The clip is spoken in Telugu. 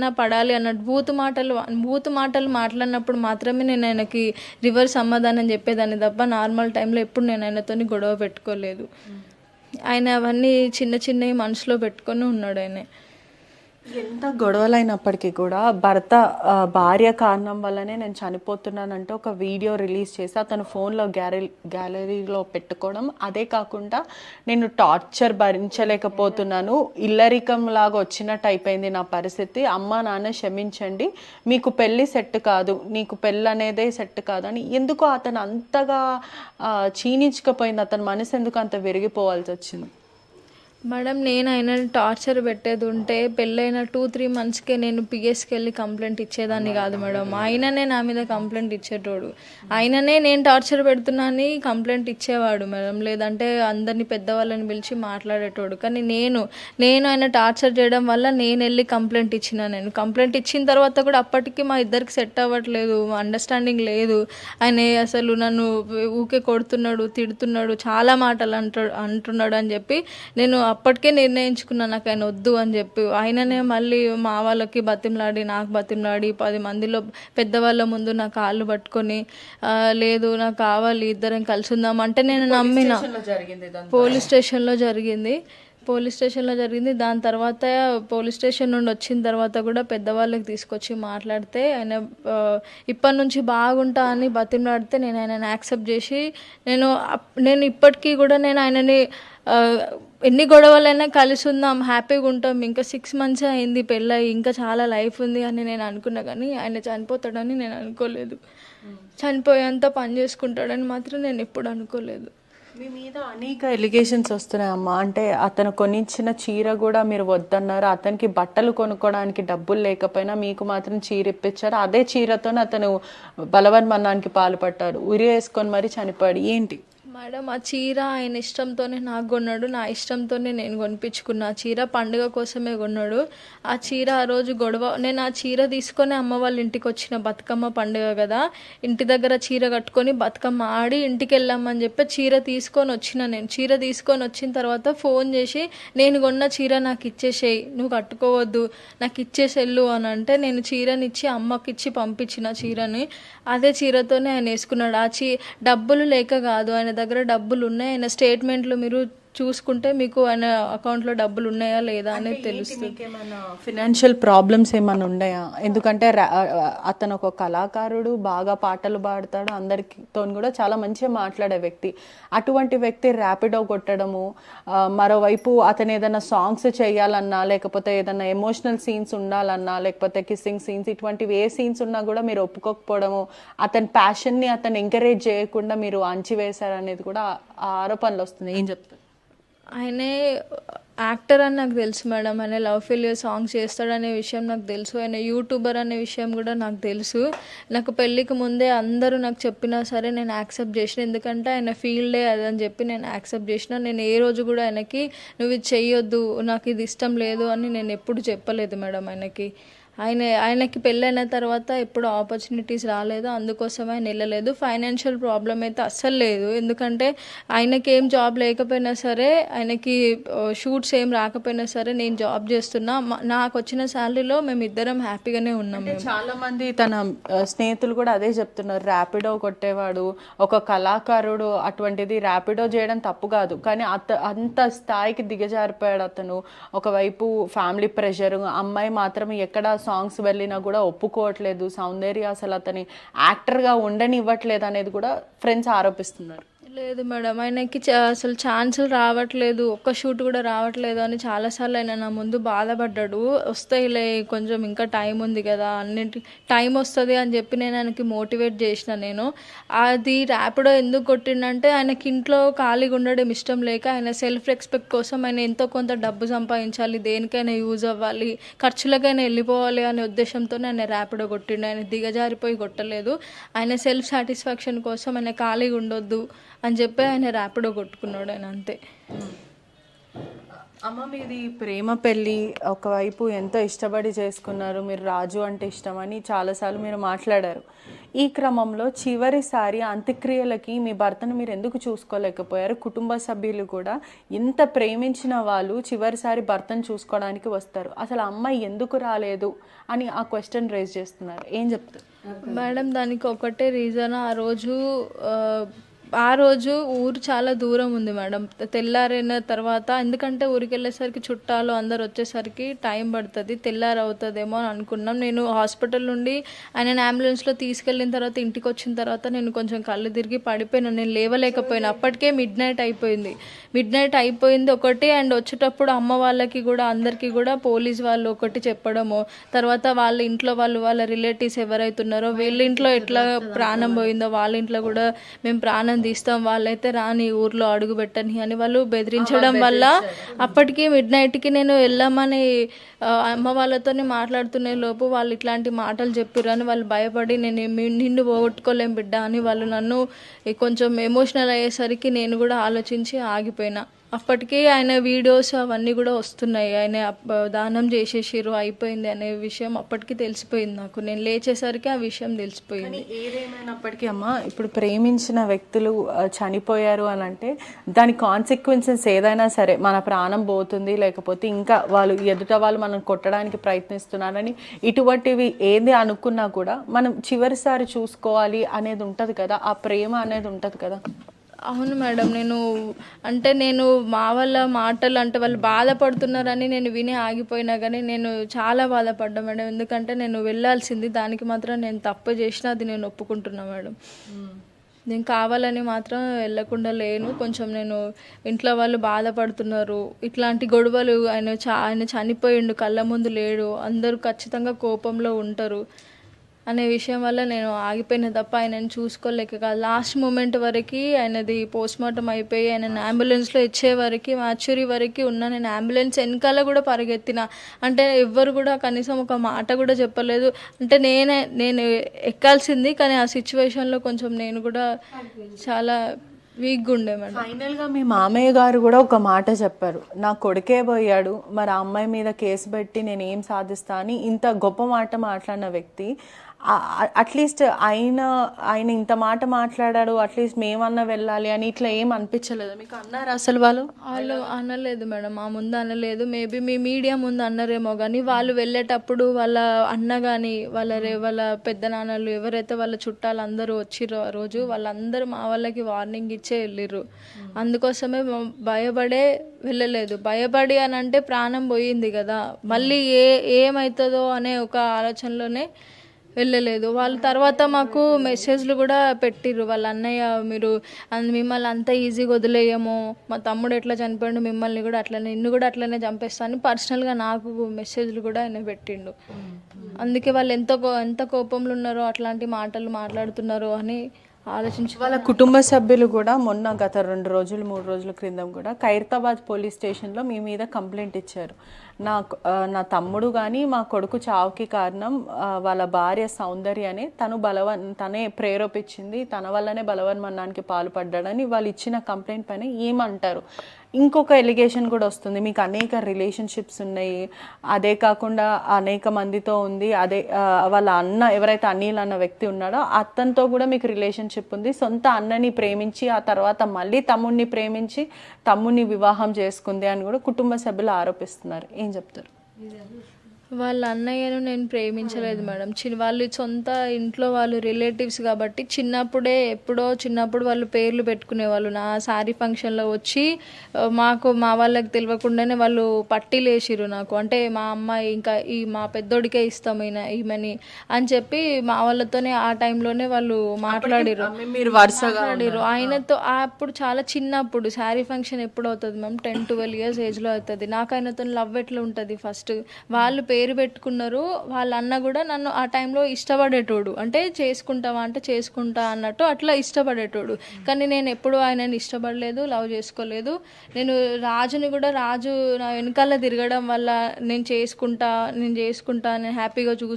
నా పడాలి అన్నట్టు బూతు మాటలు మాట్లాడినప్పుడు మాత్రమే నేను ఆయనకి రివర్స్ సమాధానం చెప్పేదాన్ని తప్ప నార్మల్ టైంలో ఎప్పుడు నేను ఆయనతోని గొడవ పెట్టుకోలేదు. ఆయన అవన్నీ చిన్న చిన్నవి మనసులో పెట్టుకొని ఉన్నాడు ఆయన. ఎంత గొడవలైనప్పటికీ కూడా భర్త భార్య కారణం వల్లనే నేను చనిపోతున్నానంటే ఒక వీడియో రిలీజ్ చేసి అతను ఫోన్లో గ్యాలరీలో పెట్టుకోవడం, అదే కాకుండా నేను టార్చర్ భరించలేకపోతున్నాను, ఇల్లరికం లాగా వచ్చినట్టు అయిపోయింది నా పరిస్థితి, అమ్మ నాన్న క్షమించండి, మీకు పెళ్ళి సెట్ కాదు, నీకు పెళ్ళి అనేదే సెట్ కాదు అని ఎందుకో అతను అంతగా క్షీణించకపోయింది, అతని మనసు ఎందుకు అంత విరిగిపోవాల్సి వచ్చింది? మేడం నేను ఆయన టార్చర్ పెట్టేది ఉంటే పెళ్ళైన 2-3 మంత్స్కే నేను పిఎస్కి వెళ్ళి కంప్లైంట్ ఇచ్చేదాన్ని కాదు మేడం. ఆయననే నా మీద కంప్లైంట్ ఇచ్చేటోడు, ఆయననే నేను టార్చర్ పెడుతున్నా అని కంప్లైంట్ ఇచ్చేవాడు మేడం. లేదంటే అందరినీ పెద్దవాళ్ళని పిలిచి మాట్లాడేటోడు. కానీ నేను ఆయన టార్చర్ చేయడం వల్ల నేను వెళ్ళి కంప్లైంట్ ఇచ్చిన. నేను కంప్లైంట్ ఇచ్చిన తర్వాత కూడా అప్పటికి మా ఇద్దరికి సెట్ అవ్వట్లేదు, అండర్స్టాండింగ్ లేదు. ఆయన అసలు నన్ను ఊకే కొడుతున్నాడు, తిడుతున్నాడు, చాలా మాటలు అంటున్నాడు అని చెప్పి నేను అప్పటికే నిర్ణయించుకున్నాను నాకు ఆయన వద్దు అని చెప్పి. ఆయననే మళ్ళీ మా వాళ్ళకి బతిమలాడి, నాకు బతిమలాడి, 10 మందిలో పెద్దవాళ్ళ ముందు నా కాళ్ళు పట్టుకొని లేదు నాకు కావాలి, ఇద్దరం కలిసి ఉందాం అంటే నేను నమ్మిన. పోలీస్ స్టేషన్లో జరిగింది. దాని తర్వాత పోలీస్ స్టేషన్ నుండి వచ్చిన తర్వాత కూడా పెద్దవాళ్ళకి తీసుకొచ్చి మాట్లాడితే ఆయన ఇప్పటి నుంచి బాగుంటా అని బతిమలాడితే నేను ఆయనని యాక్సెప్ట్ చేసి నేను ఇప్పటికీ కూడా నేను ఆయనని ఎన్ని గొడవలైనా కలిసి ఉందాం, హ్యాపీగా ఉంటాం, ఇంకా 6 months అయింది పెళ్ళై, ఇంకా చాలా లైఫ్ ఉంది అని నేను అనుకున్నా. కానీ ఆయన చనిపోతాడని నేను అనుకోలేదు, చనిపోయేంత పని చేసుకుంటాడని మాత్రం నేను ఎప్పుడు అనుకోలేదు. మీ మీద అనేక ఎలిగేషన్స్ వస్తున్నాయమ్మా. అంటే అతను కొనిచ్చిన చీర కూడా మీరు వద్దన్నారు, అతనికి బట్టలు కొనుక్కోవడానికి డబ్బులు లేకపోయినా మీకు మాత్రం చీర ఇప్పించారు, అదే చీరతోనే అతను బలవన్మరణానికి పాల్పడ్డారు, ఉరి వేసుకొని మరీ చనిపోయాడు. ఏంటి మేడం ఆ చీర ఆయన ఇష్టంతోనే నాకు కొన్నాడు, నా ఇష్టంతోనే నేను కొనిపించుకున్నా. ఆ చీర పండుగ కోసమే కొన్నాడు. ఆ చీర ఆ రోజు నేను ఆ చీర తీసుకొని అమ్మ వాళ్ళ ఇంటికి వచ్చిన, బతుకమ్మ పండుగ కదా, ఇంటి దగ్గర చీర కట్టుకొని బతుకమ్మ ఆడి ఇంటికి వెళ్ళామని చెప్పి చీర తీసుకొని వచ్చిన. నేను చీర తీసుకొని వచ్చిన తర్వాత ఫోన్ చేసి నేను కొన్న చీర నాకు ఇచ్చేసేయి, నువ్వు కట్టుకోవద్దు, నాకు ఇచ్చేసెళ్ళు అని అంటే నేను చీరనిచ్చి అమ్మకి ఇచ్చి పంపించిన చీరని. అదే చీరతోనే ఆయన వేసుకున్నాడు. డబ్బులు లేక కాదు, ఆయన దగ్గర డబ్బులు ఉన్నాయి, ఆయన స్టేట్మెంట్లు మీరు చూసుకుంటే మీకు ఆయన అకౌంట్లో డబ్బులు ఉన్నాయా లేదా అనేది తెలుస్తుంది. ఫినాన్షియల్ ప్రాబ్లమ్స్ ఏమైనా ఉన్నాయా? ఎందుకంటే అతను ఒక కళాకారుడు, బాగా పాటలు పాడతాడు, అందరితో కూడా చాలా మంచిగా మాట్లాడే వ్యక్తి. అటువంటి వ్యక్తి ర్యాపిడో కొట్టడము, మరోవైపు అతను ఏదైనా సాంగ్స్ చేయాలన్నా, లేకపోతే ఏదైనా ఎమోషనల్ సీన్స్ ఉండాలన్నా, లేకపోతే కిస్సింగ్ సీన్స్, ఇటువంటివి ఏ సీన్స్ ఉన్నా కూడా మీరు ఒప్పుకోకపోవడము, అతని ప్యాషన్ని అతను ఎంకరేజ్ చేయకుండా మీరు అణచివేశారనేది కూడా ఆరోపణలు వస్తున్నాయి. ఏం చెప్తారు? ఆయనే యాక్టర్ అని నాకు తెలుసు మేడం, ఆయన లవ్ ఫెయిల్యూర్ సాంగ్స్ చేస్తాడనే విషయం నాకు తెలుసు, ఆయన యూట్యూబర్ అనే విషయం కూడా నాకు తెలుసు. నాకు పెళ్ళికి ముందే అందరూ నాకు చెప్పినా సరే నేను యాక్సెప్ట్ చేసిన, ఎందుకంటే ఆయన ఫీల్డే అదని చెప్పి నేను యాక్సెప్ట్ చేసిన. నేను ఏ రోజు కూడా ఆయనకి నువ్వు ఇది చెయ్యొద్దు, నాకు ఇది ఇష్టం లేదు అని నేను ఎప్పుడు చెప్పలేదు మేడం ఆయనకి. ఆయనకి పెళ్ళైన తర్వాత ఎప్పుడు ఆపర్చునిటీస్ రాలేదు, అందుకోసమే ఆయన వెళ్ళలేదు. ఫైనాన్షియల్ ప్రాబ్లం అయితే అస్సలు లేదు, ఎందుకంటే ఆయనకి ఏం జాబ్ లేకపోయినా సరే, ఆయనకి షూట్స్ ఏం రాకపోయినా సరే నేను జాబ్ చేస్తున్నా, నాకు వచ్చిన శాలరీలో మేము ఇద్దరం హ్యాపీగానే ఉన్నాం. చాలా మంది తన స్నేహితులు కూడా అదే చెప్తున్నారు, ర్యాపిడో కొట్టేవాడు ఒక కళాకారుడు, అటువంటిది ర్యాపిడో చేయడం తప్పు కాదు, కానీ అంత స్థాయికి దిగజారిపోయాడు అతను. ఒకవైపు ఫ్యామిలీ ప్రెషర్, అమ్మాయి మాత్రం ఎక్కడ సాంగ్స్ వెళ్ళినా కూడా ఒప్పుకోవట్లేదు, సౌందర్య అసలు అతని యాక్టర్గా ఉండనివ్వట్లేదు అనేది కూడా ఫ్రెండ్స్ ఆరోపిస్తున్నారు. లేదు మేడం, ఆయనకి అసలు ఛాన్సులు రావట్లేదు, ఒక్క షూట్ కూడా రావట్లేదు అని చాలాసార్లు ఆయన నా ముందు బాధపడ్డాడు. వస్తాయిలే, కొంచెం ఇంకా టైం ఉంది కదా, టైం వస్తుంది అని చెప్పి నేను ఆయనకి మోటివేట్ చేసిన. అది ర్యాపిడో ఎందుకు కొట్టిండంటే ఆయనకి ఇంట్లో ఖాళీగా ఉండడం ఇష్టం లేక, ఆయన సెల్ఫ్ రెస్పెక్ట్ కోసం ఆయన ఎంతో కొంత డబ్బు సంపాదించాలి, దేనికైనా యూజ్ అవ్వాలి, ఖర్చులకైనా వెళ్ళిపోవాలి అనే ఉద్దేశంతో ఆయన ర్యాపిడో కొట్టిండు. ఆయన దిగజారిపోయి కొట్టలేదు, ఆయన సెల్ఫ్ సాటిస్ఫాక్షన్ కోసం ఆయన ఖాళీగా ఉండొద్దు అని చెప్పి ఆయన ర్యాపిడో కొట్టుకున్నాడు ఆయన, అంతే. అమ్మ మీది ప్రేమ పెళ్ళి, ఒకవైపు ఎంతో ఇష్టపడి చేసుకున్నారు, మీరు రాజు అంటే ఇష్టమని చాలాసార్లు మీరు మాట్లాడారు. ఈ క్రమంలో చివరిసారి అంత్యక్రియలకి మీ భర్తను మీరు ఎందుకు చూసుకోలేకపోయారు? కుటుంబ సభ్యులు కూడా ఇంత ప్రేమించిన వాళ్ళు చివరిసారి భర్తను చూసుకోవడానికి వస్తారు, అసలు అమ్మాయి ఎందుకు రాలేదు అని ఆ క్వశ్చన్ రేజ్ చేస్తున్నారు. ఏం చెప్తారు మేడం? దానికి ఒకటే రీజన్, ఆ రోజు ఊరు చాలా దూరం ఉంది మేడం. తెల్లారైన తర్వాత, ఎందుకంటే ఊరికి వెళ్ళేసరికి చుట్టాలు అందరు వచ్చేసరికి టైం పడుతుంది, తెల్లారి అవుతుందేమో అని అనుకున్నాం. నేను హాస్పిటల్ నుండి ఆయన అంబులెన్స్లో తీసుకెళ్ళిన తర్వాత ఇంటికి వచ్చిన తర్వాత నేను కొంచెం కళ్ళు తిరిగి పడిపోయినా, నేను లేవలేకపోయినా. అప్పటికే మిడ్ నైట్ అయిపోయింది ఒకటి. అండ్ వచ్చేటప్పుడు అమ్మ వాళ్ళకి కూడా అందరికీ కూడా పోలీస్ వాళ్ళు ఒకటి చెప్పడము, తర్వాత వాళ్ళ ఇంట్లో వాళ్ళ రిలేటివ్స్ ఎవరైతే ఉన్నారో వీళ్ళ ఇంట్లో ఎట్లా ప్రాణం పోయిందో వాళ్ళ ఇంట్లో కూడా మేము ప్రాణం తీస్తాం, వాళ్ళైతే రాని ఊర్లో అడుగు పెట్టని అని వాళ్ళు బెదిరించడం వల్ల అప్పటికి మిడ్ నైట్కి నేను వెళ్ళామని అమ్మ వాళ్ళతోనే మాట్లాడుతునే లోపు వాళ్ళు ఇట్లాంటి మాటలు చెప్పారు అని వాళ్ళు భయపడి, నేను నిన్ను పోగొట్టుకోలేం బిడ్డ అని వాళ్ళు నన్ను కొంచెం ఎమోషనల్ అయ్యేసరికి నేను కూడా ఆలోచించి ఆగిపోయినా. అప్పటికే ఆయన వీడియోస్ అవన్నీ కూడా వస్తున్నాయి, ఆయన దానం చేసేసారు అయిపోయింది అనే విషయం అప్పటికి తెలిసిపోయింది నాకు. నేను లేచేసరికి ఆ విషయం తెలిసిపోయింది. ఏదేమైనప్పటికీ అమ్మ, ఇప్పుడు ప్రేమించిన వ్యక్తులు చనిపోయారు అని అంటే దాని కాన్సిక్వెన్సెస్ ఏదైనా సరే, మన ప్రాణం పోతుంది, లేకపోతే ఇంకా వాళ్ళు ఎదుట వాళ్ళు మనం కొట్టడానికి ప్రయత్నిస్తున్నారని ఇటువంటివి ఏది అనుకున్నా కూడా మనం చివరిసారి చూసుకోవాలి అనేది ఉంటుంది కదా, ఆ ప్రేమ అనేది ఉంటుంది కదా. అవును మేడం, నేను మా వాళ్ళ మాటలు అంటే వాళ్ళు బాధపడుతున్నారని నేను విని ఆగిపోయినా, కానీ నేను చాలా బాధపడ్డా మేడం. ఎందుకంటే నేను వెళ్ళాల్సింది, దానికి మాత్రం నేను తప్పు చేసినా అది నేను ఒప్పుకుంటున్నా మేడం. నేను కావాలని మాత్రం వెళ్ళకుండా లేను. కొంచెం నేను ఇంట్లో వాళ్ళు బాధపడుతున్నారు, ఇట్లాంటి గొడవలు, ఆయన చనిపోయిండు, కళ్ళ ముందు లేడు, అందరూ ఖచ్చితంగా కోపంలో ఉంటారు అనే విషయం వల్ల నేను ఆగిపోయిన తప్ప ఆయనను చూసుకోలేక కాదు. లాస్ట్ మూమెంట్ వరకు ఆయనది పోస్ట్మార్టం అయిపోయి ఆయన అంబులెన్స్లో ఇచ్చే వరకు, మ్యాచ్యూరీ వరకు ఉన్న నేను అంబులెన్స్ వెనకాల కూడా పరిగెత్తిన. అంటే ఎవ్వరు కూడా కనీసం ఒక మాట కూడా చెప్పలేదు. అంటే నేను ఎక్కాల్సింది, కానీ ఆ సిచ్యువేషన్లో కొంచెం నేను కూడా చాలా వీక్గా ఉండే మేడం. ఫైనల్గా మీ మామయ్య గారు కూడా ఒక మాట చెప్పారు, నా కొడుకే పోయాడు, మరి ఆ అమ్మాయి మీద కేసు పెట్టి నేను ఏం సాధిస్తా అని ఇంత గొప్ప మాట మాట్లాడిన వ్యక్తి, అట్లీస్ట్ ఆయన ఇంత మాట మాట్లాడాడు, అట్లీస్ట్ మేమన్నా వెళ్ళాలి అని ఇట్లా ఏం అనిపించలేదు మీకు? అన్నారు అసలు వాళ్ళు అనలేదు మేడం, మా ముందు అనలేదు. మేబీ మీ మీడియా ముందు అన్నారేమో, కానీ వాళ్ళు వెళ్ళేటప్పుడు వాళ్ళ అన్న కానీ వాళ్ళ పెద్ద నాన్నలు ఎవరైతే వాళ్ళ చుట్టాలు అందరూ వచ్చిర్రో ఆ రోజు, వాళ్ళందరూ మా వాళ్ళకి వార్నింగ్ ఇచ్చే వెళ్ళిర్రు. అందుకోసమే భయపడే వెళ్ళలేదు. భయపడి అని అంటే ప్రాణం పోయింది కదా, మళ్ళీ ఏమవుతుందో అనే ఒక ఆలోచనలోనే వెళ్ళలేదు. వాళ్ళ తర్వాత మాకు మెసేజ్లు కూడా పెట్టిర్రు వాళ్ళ అన్నయ్య, మీరు మిమ్మల్ని అంత ఈజీగా వదిలేయము, మా తమ్ముడు ఎట్లా చనిపోయాడు మిమ్మల్ని కూడా అట్లనే, నిన్ను కూడా అట్లనే చంపేస్తాను పర్సనల్గా నాకు మెసేజ్లు కూడా ఆయన పెట్టిండు. అందుకే వాళ్ళు ఎంత కోపంలో ఉన్నారో, అట్లాంటి మాటలు మాట్లాడుతున్నారో అని ఆలోచించి. వాళ్ళ కుటుంబ సభ్యులు కూడా మొన్న గత 2 రోజులు 3 రోజుల క్రితం కూడా ఖైరతాబాద్ పోలీస్ స్టేషన్లో మీ మీద కంప్లైంట్ ఇచ్చారు. నా తమ్ముడు కానీ మా కొడుకు చావుకి కారణం వాళ్ళ భార్య సౌందర్యనే, తనే ప్రేరేపించింది, తన వల్లనే బలవన్మరణానికి పాల్పడ్డాడని వాళ్ళు ఇచ్చిన కంప్లైంట్ పైన ఏమంటారు? ఇంకొక ఎలిగేషన్ కూడా వస్తుంది, మీకు అనేక రిలేషన్షిప్స్ ఉన్నాయి, అదే కాకుండా అనేక మందితో ఉంది, అదే వాళ్ళ అన్న ఎవరైతే అనిల్ అన్న వ్యక్తి ఉన్నాడో అతనితో కూడా మీకు రిలేషన్షిప్ ఉంది, సొంత అన్నని ప్రేమించి ఆ తర్వాత మళ్ళీ తమ్ముడిని ప్రేమించి తమ్ముడిని వివాహం చేసుకుంది అని కూడా కుటుంబ సభ్యులు ఆరోపిస్తున్నారు. ఏం చెప్తారు? వాళ్ళ అన్నయ్యను నేను ప్రేమించలేదు మేడం. వాళ్ళు సొంత ఇంట్లో వాళ్ళు రిలేటివ్స్ కాబట్టి చిన్నప్పుడు వాళ్ళు పేర్లు పెట్టుకునేవాళ్ళు. నా శారీ ఫంక్షన్లో వచ్చి మా వాళ్ళకి తెలియకుండానే వాళ్ళు పట్టీలు వేసిర్రు నాకు, అంటే మా అమ్మాయి ఇంకా మా పెద్దోడికే ఇస్తాం ఈమెని అని చెప్పి మా వాళ్ళతోనే ఆ టైంలోనే వాళ్ళు మాట్లాడిరు. ఆయనతో అప్పుడు చాలా చిన్నప్పుడు శారీ ఫంక్షన్ ఎప్పుడు అవుతుంది మ్యామ్, 10-12 years ఏజ్లో అవుతుంది. నాకు ఆయనతో లవ్ ఎట్లా ఉంటుంది? ఫస్ట్ వాళ్ళు పేరు పెట్టుకున్నారు. వాళ్ళ అన్న కూడా నన్ను ఆ టైంలో ఇష్టపడేటోడు, అంటే చేసుకుంటావా అంటే చేసుకుంటా అన్నట్టు అట్లా ఇష్టపడేటోడు. కానీ నేను ఎప్పుడు ఆయనని ఇష్టపడలేదు, లవ్ చేసుకోలేదు. నేను రాజు నా వెనకాల తిరగడం వల్ల నేను చేసుకుంటా, నేను హ్యాపీగా